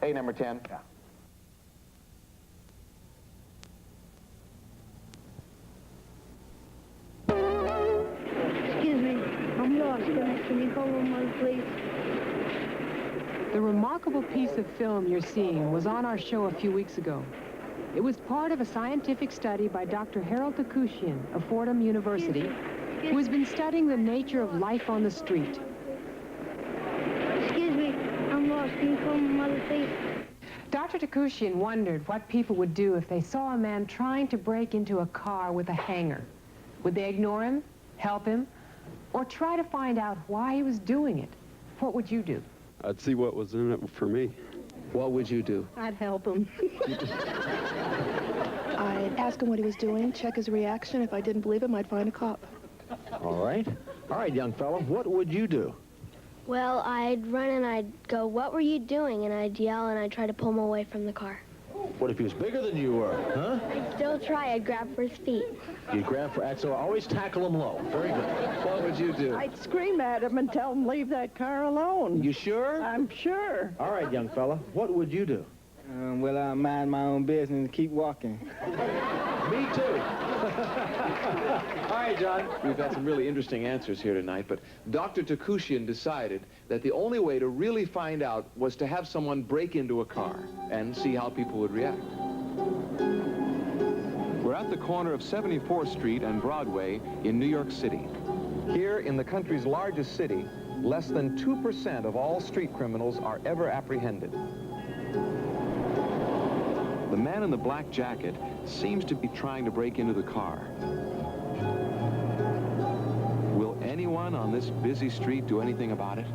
A, number 10? Yeah. Excuse me, I'm lost. Can you call one more, please? The remarkable piece of film you're seeing was on our show a few weeks ago. It was part of a scientific study by Dr. Harold of Fordham University, who has been studying the nature of life on the street. Excuse me, I'm lost. Can you call my mother, please? Dr. Takushian wondered what people would do if they saw a man trying to break into a car with a hanger. Would they ignore him, help him, or try to find out why he was doing it? What would you do? I'd see what was in it for me. What would you do? I'd help him. I'd ask him what he was doing, check his reaction. If I didn't believe him, I'd find a cop. All right. All right, young fella, what would you do? Well, I'd run and I'd go, "What were you doing?" And I'd yell and I'd try to pull him away from the car. What if he was bigger than you were, huh? I'd still try. I'd grab for his feet. You'd grab for, so always tackle him low. Very good. What would you do? I'd scream at him and tell him leave that car alone. You sure? I'm sure. All right, young fella, what would you do? Well, I'll mind my own business and keep walking. Me too. All right, John. We've got some really interesting answers here tonight, but Dr. Takushian decided that the only way to really find out was to have someone break into a car and see how people would react. We're at the corner of 74th Street and Broadway in New York City. Here, in the country's largest city, less than 2% of all street criminals are ever apprehended. The man in the black jacket seems to be trying to break into the car. Will anyone on this busy street do anything about it?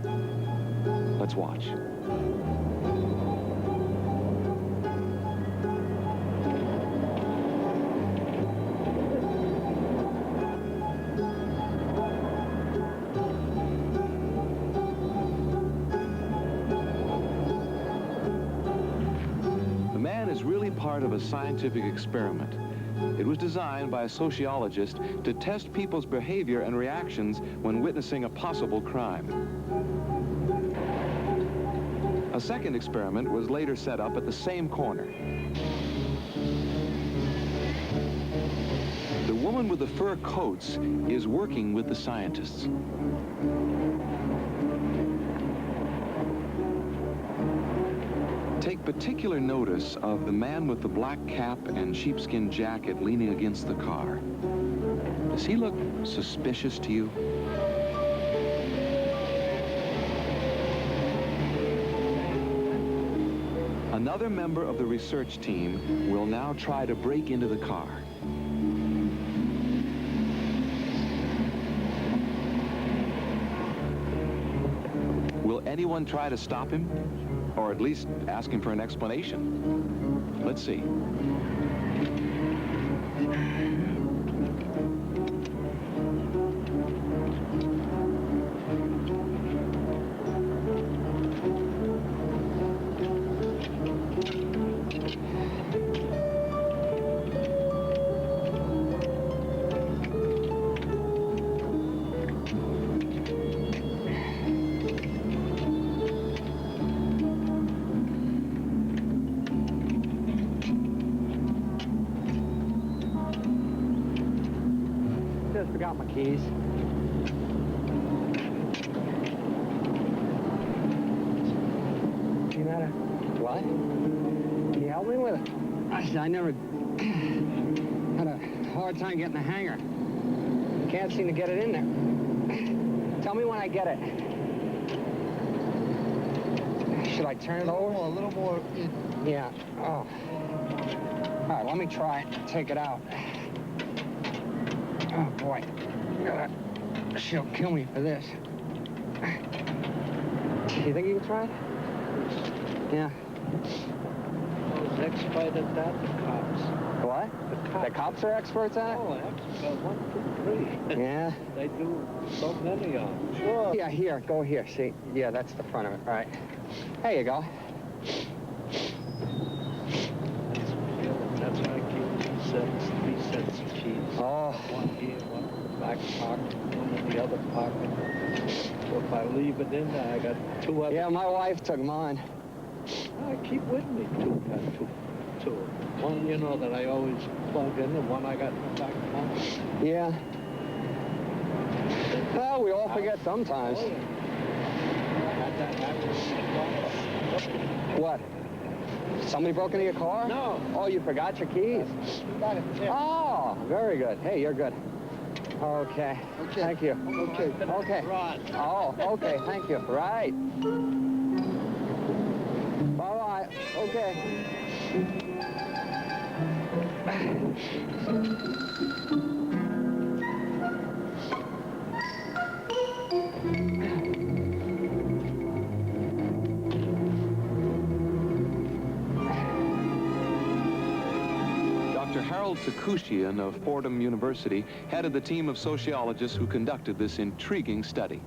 Let's watch. Part of a scientific experiment. It was designed by a sociologist to test people's behavior and reactions when witnessing a possible crime. A second experiment was later set up at the same corner. The woman with the fur coats is working with the scientists. Take particular notice of the man with the black cap and sheepskin jacket leaning against the car. Does he look suspicious to you? Another member of the research team will now try to break into the car. Will anyone try to stop him? Or at least ask him for an explanation. Let's see. Forgot my keys. You matter? What? Can you help me with it? I never had a hard time getting the hanger. Can't seem to get it in there. Tell me when I get it. Should I turn it over? A little more. Yeah. Oh. All right, let me try it. Take it out. Oh, boy. She'll kill me for this. You think you can try it? Yeah. Those expert at that, the cops. What? The cops are experts at it? Oh, expert 1, 2, 3. Yeah. They do so many of them. Sure. Yeah, here. Go here. See? Yeah, that's the front of it. Right. There you go. That's why I keep 3 sets of keys. Oh. One here, one in the back pocket, one in the other pocket. So if I leave it in there, I got 2 other. Yeah, my wife took mine. I keep with me two. One, you know, that I always plug in, and one I got in the back pocket. Yeah. Well, we all forget sometimes. I had that habit. What? Somebody broke into your car? No. Oh, you forgot your keys? Got it there. Oh, very good. Hey, you're good. Okay. Thank you. Okay. Okay. Rod. Oh, okay. Thank you. Right. Bye-bye. Okay. Dr. Harold Takushian of Fordham University headed the team of sociologists who conducted this intriguing study.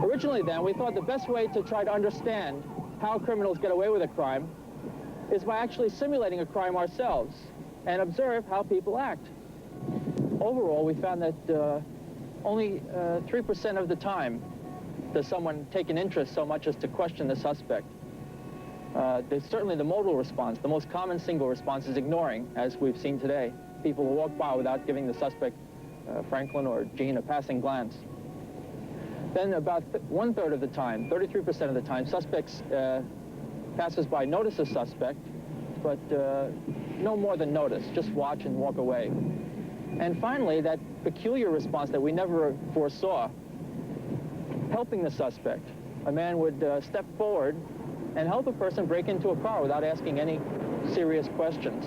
Originally, then, we thought the best way to try to understand how criminals get away with a crime is by actually simulating a crime ourselves and observe how people act. Overall, we found that only 3% of the time does someone take an interest so much as to question the suspect. There's certainly the modal response. The most common single response is ignoring, as we've seen today. People will walk by without giving the suspect, Franklin or Jean, a passing glance. Then about one-third of the time, 33% of the time, suspects, passers-by notice a suspect, but no more than notice, just watch and walk away. And finally, that peculiar response that we never foresaw, helping the suspect. A man would step forward and help a person break into a car without asking any serious questions.